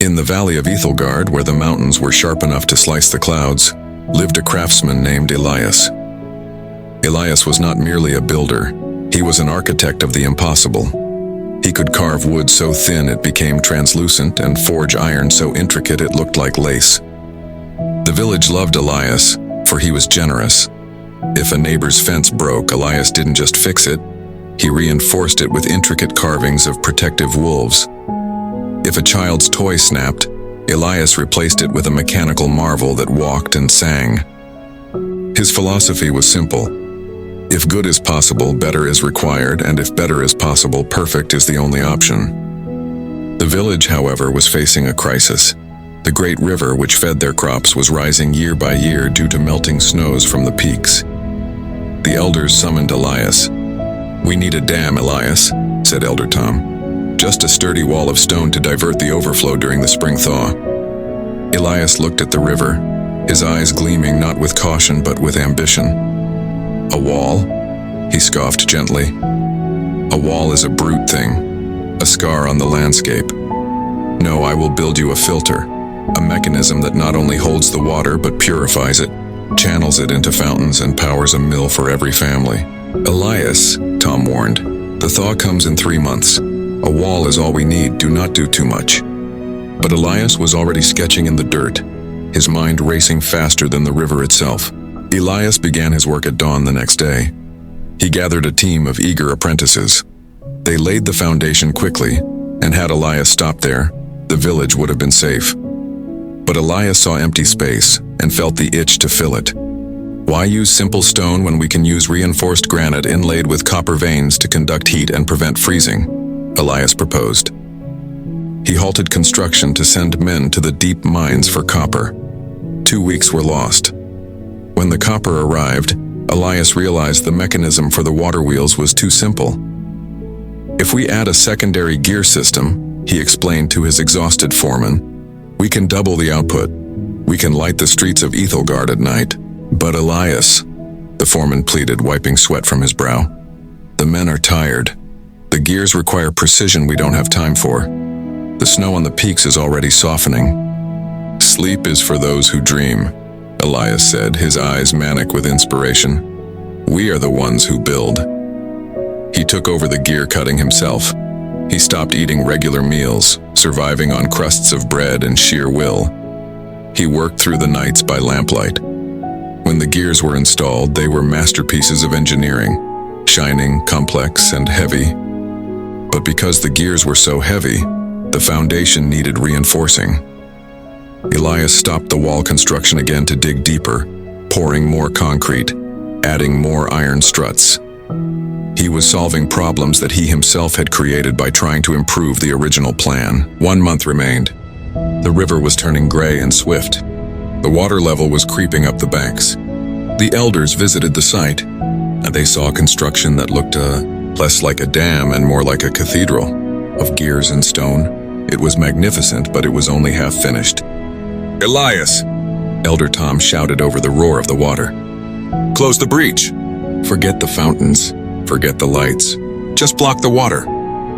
In the valley of Ethelgard, where the mountains were sharp enough to slice the clouds, lived a craftsman named Elias. Elias was not merely a builder, he was an architect of the impossible. He could carve wood so thin it became translucent and forge iron so intricate it looked like lace. The village loved Elias, for he was generous. If a neighbor's fence broke, Elias didn't just fix it, he reinforced it with intricate carvings of protective wolves. If a child's toy snapped, Elias replaced it with a mechanical marvel that walked and sang. His philosophy was simple. If good is possible, better is required, and if better is possible, perfect is the only option. The village, however, was facing a crisis. The great river which fed their crops was rising year by year due to melting snows from the peaks. The elders summoned Elias. "We need a dam, Elias," said Elder Tom. "Just a sturdy wall of stone to divert the overflow during the spring thaw." Elias looked at the river, his eyes gleaming not with caution but with ambition. "A wall?" he scoffed gently. "A wall is a brute thing, a scar on the landscape. No, I will build you a filter, a mechanism that not only holds the water but purifies it, channels it into fountains and powers a mill for every family." "Elias," Tom warned, "the thaw comes in 3 months. A wall is all we need, do not do too much." But Elias was already sketching in the dirt, his mind racing faster than the river itself. Elias began his work at dawn the next day. He gathered a team of eager apprentices. They laid the foundation quickly, and had Elias stopped there, the village would have been safe. But Elias saw empty space and felt the itch to fill it. Why use simple stone when we can use reinforced granite inlaid with copper veins to conduct heat and prevent freezing? Elias proposed. He halted construction to send men to the deep mines for copper. 2 weeks were lost. When the copper arrived, Elias realized the mechanism for the water wheels was too simple. "If we add a secondary gear system," he explained to his exhausted foreman, "we can double the output. We can light the streets of Ethelgard at night." "But Elias," the foreman pleaded, wiping sweat from his brow, "the men are tired. The gears require precision we don't have time for. The snow on the peaks is already softening." "Sleep is for those who dream," Elias said, his eyes manic with inspiration. "We are the ones who build." He took over the gear cutting himself. He stopped eating regular meals, surviving on crusts of bread and sheer will. He worked through the nights by lamplight. When the gears were installed, they were masterpieces of engineering, shining, complex, and heavy. But because the gears were so heavy, the foundation needed reinforcing. Elias stopped the wall construction again to dig deeper, pouring more concrete, adding more iron struts. He was solving problems that he himself had created by trying to improve the original plan. 1 month remained. The river was turning gray and swift. The water level was creeping up the banks. The elders visited the site, and they saw construction that looked less like a dam and more like a cathedral, of gears and stone. It was magnificent, but it was only half finished. "Elias!" Elder Tom shouted over the roar of the water. "Close the breach! Forget the fountains, forget the lights. Just block the water."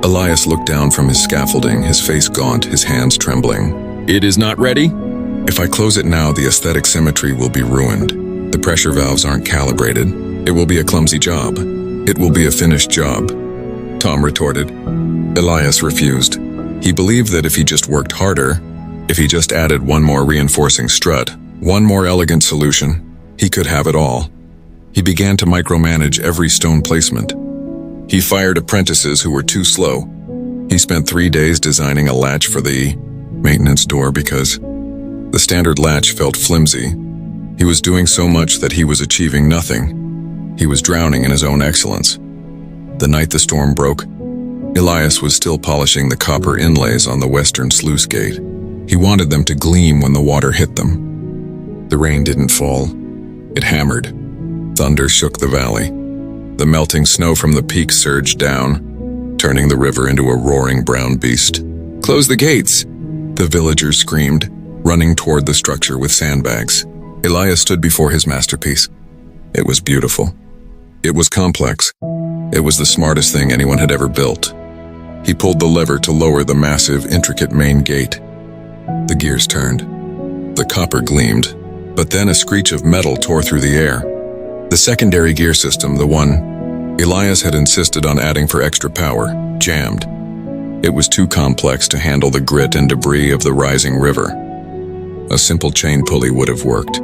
Elias looked down from his scaffolding, his face gaunt, his hands trembling. "It is not ready? If I close it now, the aesthetic symmetry will be ruined. The pressure valves aren't calibrated. It will be a clumsy job. It will be a finished job," Tom retorted. Elias refused. He believed that if he just worked harder, if he just added one more reinforcing strut, one more elegant solution, he could have it all. He began to micromanage every stone placement. He fired apprentices who were too slow. He spent 3 days designing a latch for the maintenance door because the standard latch felt flimsy. He was doing so much that he was achieving nothing. He was drowning in his own excellence. The night the storm broke, Elias was still polishing the copper inlays on the western sluice gate. He wanted them to gleam when the water hit them. The rain didn't fall. It hammered. Thunder shook the valley. The melting snow from the peaks surged down, turning the river into a roaring brown beast. "Close the gates!" the villagers screamed, running toward the structure with sandbags. Elias stood before his masterpiece. It was beautiful. It was complex. It was the smartest thing anyone had ever built. He pulled the lever to lower the massive, intricate main gate. The gears turned. The copper gleamed, but then a screech of metal tore through the air. The secondary gear system, the one Elias had insisted on adding for extra power, jammed. It was too complex to handle the grit and debris of the rising river. A simple chain pulley would have worked,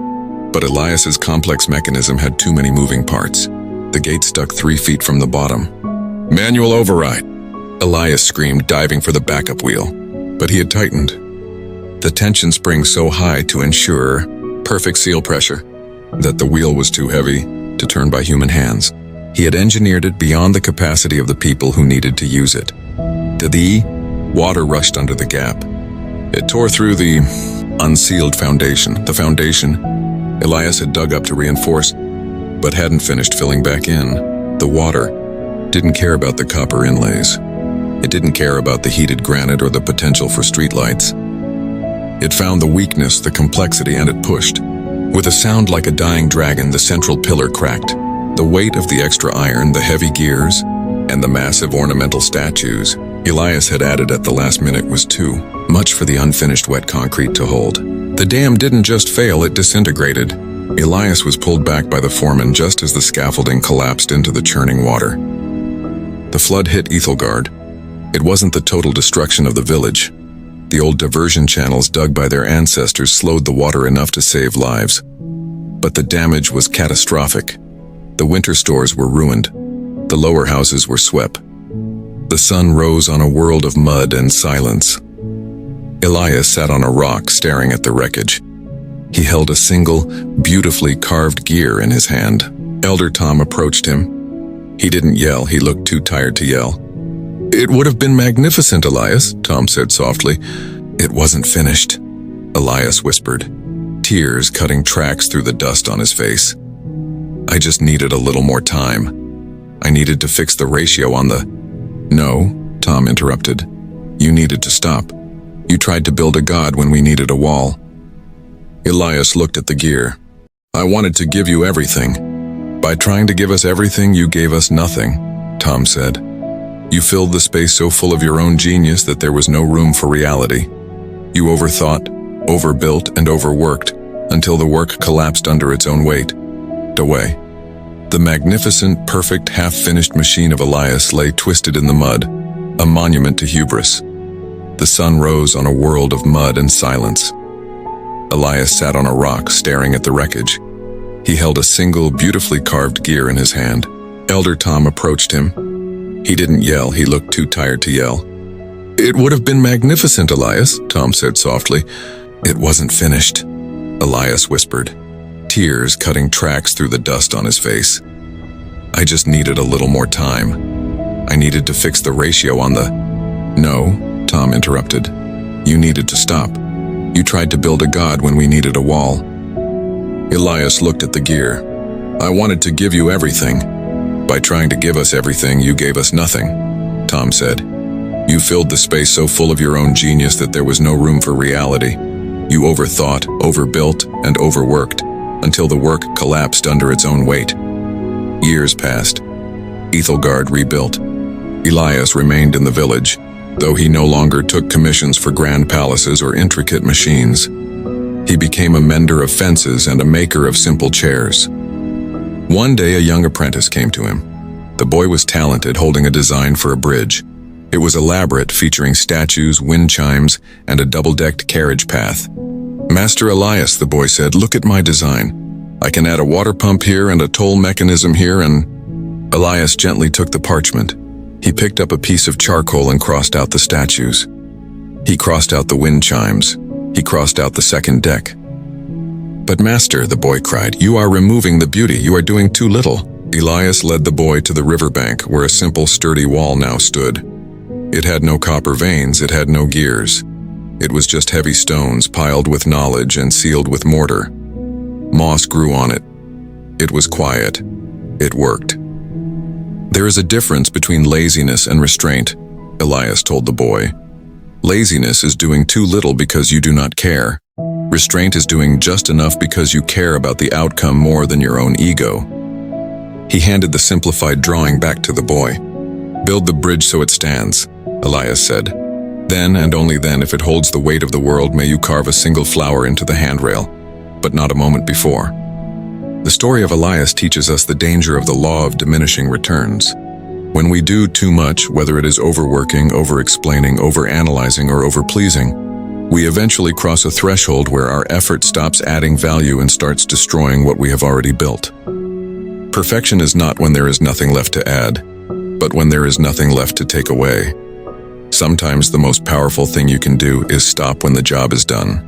but Elias's complex mechanism had too many moving parts. The gate stuck 3 feet from the bottom. "Manual override!" Elias screamed, diving for the backup wheel, but he had tightened the tension spring so high to ensure perfect seal pressure that the wheel was too heavy to turn by human hands. He had engineered it beyond the capacity of the people who needed to use it. The water rushed under the gap. It tore through the unsealed foundation. The foundation Elias had dug up to reinforce, but hadn't finished filling back in. The water didn't care about the copper inlays. It didn't care about the heated granite or the potential for streetlights. It found the weakness, the complexity, and it pushed. With a sound like a dying dragon, the central pillar cracked. The weight of the extra iron, the heavy gears, and the massive ornamental statues Elias had added at the last minute was too much for the unfinished wet concrete to hold. The dam didn't just fail, it disintegrated. Elias was pulled back by the foreman just as the scaffolding collapsed into the churning water. The flood hit Ethelgard. It wasn't the total destruction of the village. The old diversion channels dug by their ancestors slowed the water enough to save lives. But the damage was catastrophic. The winter stores were ruined. The lower houses were swept. The sun rose on a world of mud and silence. Elias sat on a rock staring at the wreckage. He held a single, beautifully carved gear in his hand. Elder Tom approached him. He didn't yell, he looked too tired to yell. "It would have been magnificent, Elias," Tom said softly. "It wasn't finished," Elias whispered, tears cutting tracks through the dust on his face. "I just needed a little more time. I needed to fix the ratio on the—" "No," Tom interrupted. "You needed to stop. You tried to build a god when we needed a wall." Elias looked at the gear. "I wanted to give you everything. By trying to give us everything, you gave us nothing," Tom said. "You filled the space so full of your own genius that there was no room for reality. You overthought, overbuilt, and overworked until the work collapsed under its own weight. Away." The magnificent, perfect, half-finished machine of Elias lay twisted in the mud, a monument to hubris. The sun rose on a world of mud and silence. Elias sat on a rock staring at the wreckage. He held a single, beautifully carved gear in his hand. Elder Tom approached him. He didn't yell, he looked too tired to yell. "It would have been magnificent, Elias," Tom said softly. "It wasn't finished," Elias whispered, tears cutting tracks through the dust on his face. "I just needed a little more time. I needed to fix the ratio on the—" "No," Tom interrupted. "You needed to stop. You tried to build a god when we needed a wall." Elias looked at the gear. "I wanted to give you everything. By trying to give us everything, you gave us nothing," Tom said. "You filled the space so full of your own genius that there was no room for reality. You overthought, overbuilt, and overworked until the work collapsed under its own weight." Years passed. Ethelgard rebuilt. Elias remained in the village, though he no longer took commissions for grand palaces or intricate machines. He became a mender of fences and a maker of simple chairs. One day a young apprentice came to him. The boy was talented, holding a design for a bridge. It was elaborate, featuring statues, wind chimes, and a double-decked carriage path. "Master Elias," the boy said, "look at my design. I can add a water pump here and a toll mechanism here and—" Elias gently took the parchment. He picked up a piece of charcoal and crossed out the statues. He crossed out the wind chimes. He crossed out the second deck. "But master," the boy cried, "you are removing the beauty. You are doing too little." Elias led the boy to the riverbank where a simple, sturdy wall now stood. It had no copper veins, it had no gears. It was just heavy stones piled with knowledge and sealed with mortar. Moss grew on it. It was quiet. It worked. "There is a difference between laziness and restraint," Elias told the boy. "Laziness is doing too little because you do not care. Restraint is doing just enough because you care about the outcome more than your own ego." He handed the simplified drawing back to the boy. "Build the bridge so it stands," Elias said. Then, and only then, if it holds the weight of the world, may you carve a single flower into the handrail, but not a moment before. The story of Elias teaches us the danger of the law of diminishing returns. When we do too much, whether it is overworking, over-explaining, over-analyzing, or over-pleasing, we eventually cross a threshold where our effort stops adding value and starts destroying what we have already built. Perfection is not when there is nothing left to add, but when there is nothing left to take away. Sometimes the most powerful thing you can do is stop when the job is done.